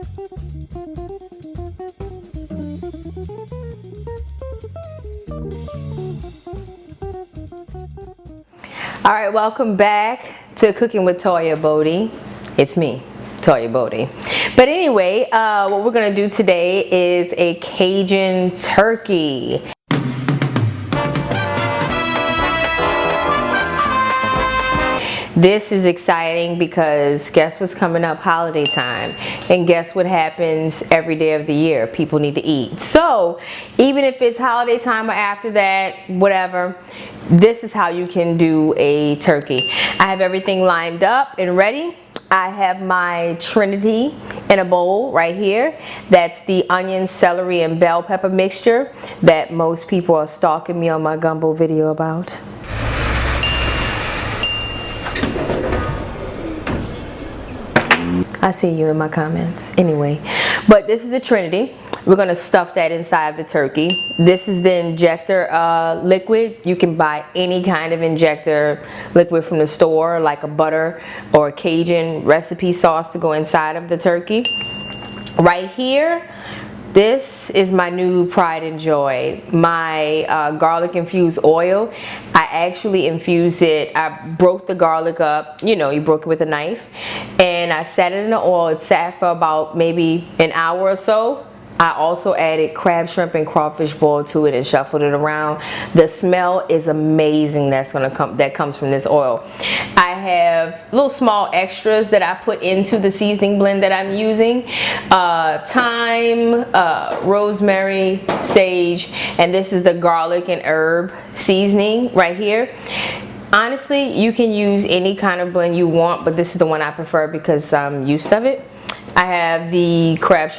All right, welcome back to Cooking with Toya Bodie. It's me, Toya Bodie. But anyway, what we're gonna do today is a Cajun turkey. This is exciting because guess what's coming up? Holiday time. And guess what happens every day of the year? People need to eat. So even if it's holiday time or after that, whatever, this is how you can do a turkey. I have everything lined up and ready. I have my Trinity in a bowl right here. That's the onion, celery, and bell pepper mixture that most people are stalking me on my gumbo video about. I see you in my comments. Anyway, but this is the Trinity. We're gonna stuff that inside the turkey. This is the injector liquid. You can buy any kind of injector liquid from the store, like a butter or a Cajun recipe sauce to go inside of the turkey. Right here, this is my new pride and joy, my garlic infused oil. I actually infused it, I broke the garlic up, you know, you broke it with a knife, and I set it in the oil. It sat for about maybe an hour or so. I also added crab, shrimp, and crawfish boiled to it and shuffled it around. The smell is amazing that comes from this oil. I have little small extras that I put into the seasoning blend that I'm using. Thyme, rosemary, sage, and this is the garlic and herb seasoning right here. Honestly, you can use any kind of blend you want, but this is the one I prefer because I'm used to it. I have the crab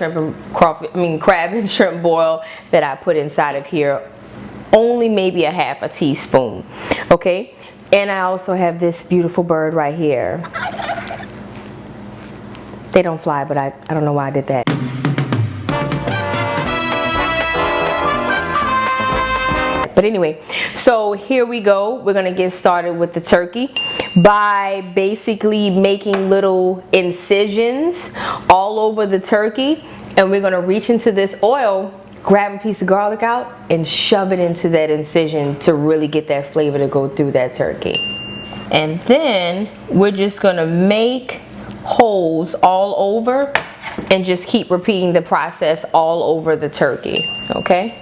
and shrimp boil that I put inside of here, only maybe a half a teaspoon, okay? And I also have this beautiful bird right here. They don't fly, but I don't know why I did that. But anyway, so here we go. We're gonna get started with the turkey by basically making little incisions all over the turkey, and we're gonna reach into this oil, grab a piece of garlic out, and shove it into that incision to really get that flavor to go through that turkey. And then we're just gonna make holes all over and just keep repeating the process all over the turkey, okay?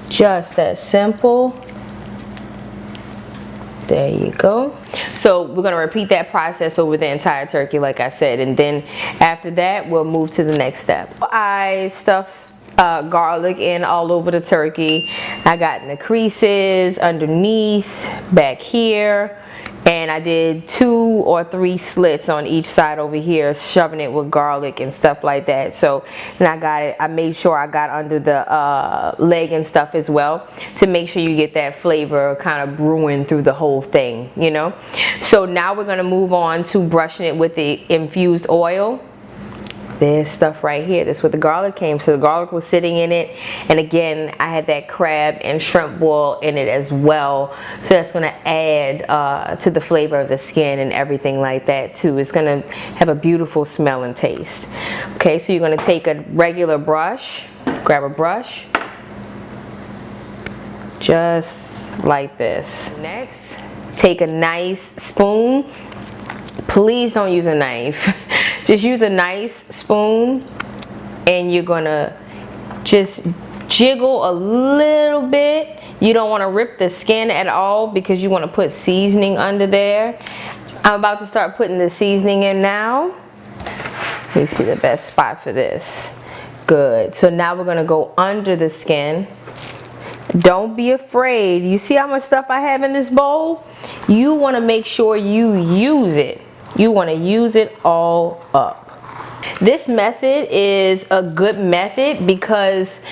Just that simple. There you go. So we're going to repeat that process over the entire turkey, like I said, and then after that we'll move to the next step. I stuffed garlic in all over the turkey. I got in the creases, underneath, back here, and I did 2 or 3 slits on each side over here, shoving it with garlic and stuff like that. So then I made sure I got under the leg and stuff as well, to make sure you get that flavor kind of brewing through the whole thing, you know. So now we're going to move on to brushing it with the infused oil. This stuff right here, this is where the garlic came. So the garlic was sitting in it, and again I had that crab and shrimp boil in it as well, so that's going to add to the flavor of the skin and everything like that too. It's going to have a beautiful smell and taste. Okay, so you're going to take a regular brush, grab a brush just like this. Next, take a nice spoon. Please don't use a knife. Just use a nice spoon, and you're gonna just jiggle a little bit. You don't want to rip the skin at all because you want to put seasoning under there. I'm about to start putting the seasoning in now. You see the best spot for this. Good. So now we're gonna go under the skin. Don't be afraid. You see how much stuff I have in this bowl? You want to make sure you use it. You want to use it all up. This method is a good method because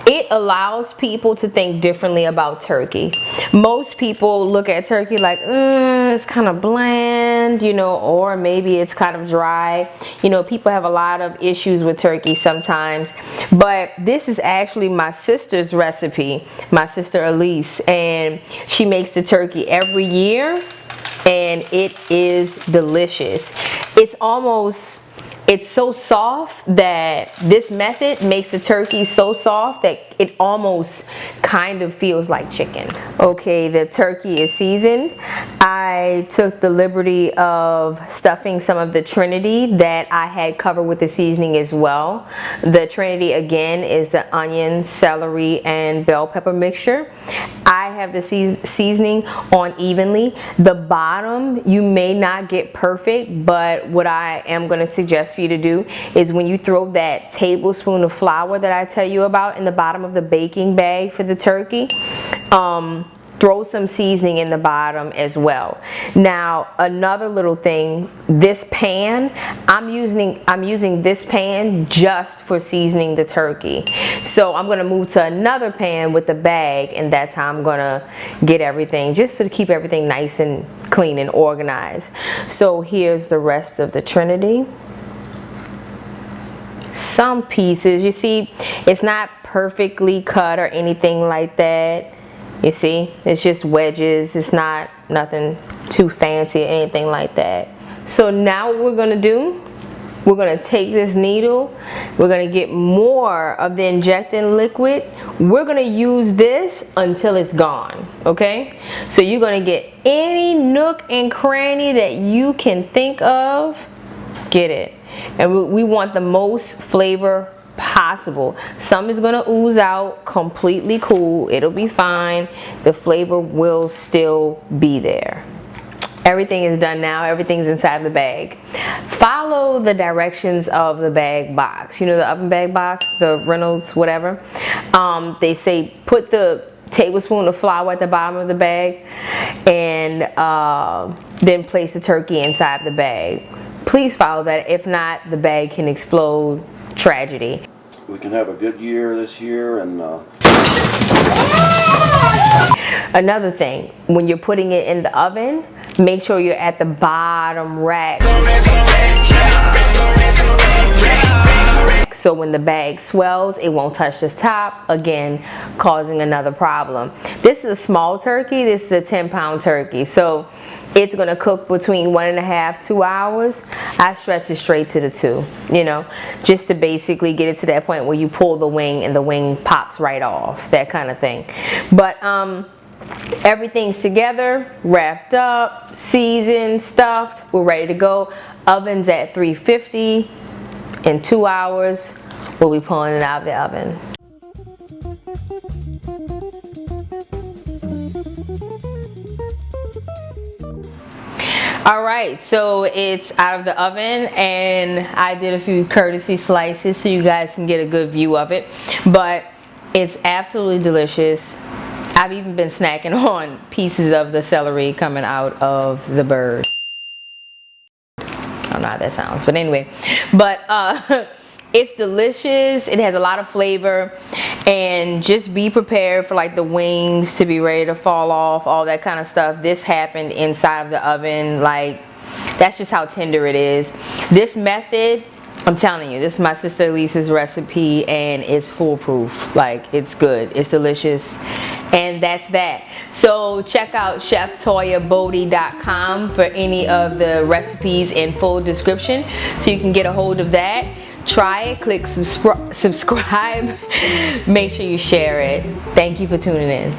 it allows people to think differently about turkey. Most people look at turkey like, it's kind of bland, you know, or maybe it's kind of dry. You know, people have a lot of issues with turkey sometimes, but this is actually my sister's recipe, my sister Elise, and she makes the turkey every year, and it is delicious. It's almost it's so soft that this method makes the turkey so soft that it almost kind of feels like chicken. Okay, the turkey is seasoned. I took the liberty of stuffing some of the Trinity that I had covered with the seasoning as well. The Trinity again is the onion, celery, and bell pepper mixture. I have the seasoning on evenly. The bottom you may not get perfect, but what I am going to suggest for you to do is when you throw that tablespoon of flour that I tell you about in the bottom of the baking bag for the turkey, throw some seasoning in the bottom as well. Now, another little thing, this pan, I'm using this pan just for seasoning the turkey. So I'm gonna move to another pan with the bag, and that's how I'm gonna get everything, just to keep everything nice and clean and organized. So here's the rest of the Trinity. Some pieces, you see, it's not perfectly cut or anything like that. You see, it's just wedges. It's not nothing too fancy or anything like that. So now what we're gonna do, we're gonna take this needle, we're gonna get more of the injecting liquid. We're gonna use this until it's gone, okay? So you're gonna get any nook and cranny that you can think of, get it. And we want the most flavor possible. Some is going to ooze out, completely cool, it'll be fine, the flavor will still be there. Everything is done now, everything's inside the bag. Follow the directions of the bag box, you know, the oven bag box, the Reynolds whatever. They say put the tablespoon of flour at the bottom of the bag and then place the turkey inside the bag. Please follow that. If not, the bag can explode. Tragedy. We can have a good year this year. And another thing, when you're putting it in the oven, make sure you're at the bottom rack, so when the bag swells, it won't touch this top, again causing another problem. This is a small turkey. This is a 10-pound turkey, so it's going to cook between 1.5 to 2 hours. I stretch it straight to the 2, you know, just to basically get it to that point where you pull the wing and the wing pops right off, that kind of thing. But everything's together, wrapped up, seasoned, stuffed, we're ready to go. Oven's at 350. In 2 hours, we'll be pulling it out of the oven. All right, so it's out of the oven, and I did a few courtesy slices so you guys can get a good view of it. But it's absolutely delicious. I've even been snacking on pieces of the celery coming out of the bird. I don't know how that sounds, but anyway, but it's delicious. It has a lot of flavor, and just be prepared for like the wings to be ready to fall off, all that kind of stuff. This happened inside of the oven. Like, that's just how tender it is. This method, I'm telling you, this is my sister Lisa's recipe, and it's foolproof. Like, it's good, it's delicious. And that's that. So check out cheftoyabodie.com for any of the recipes in full description, so you can get a hold of that. Try it, click subscribe, make sure you share it. Thank you for tuning in.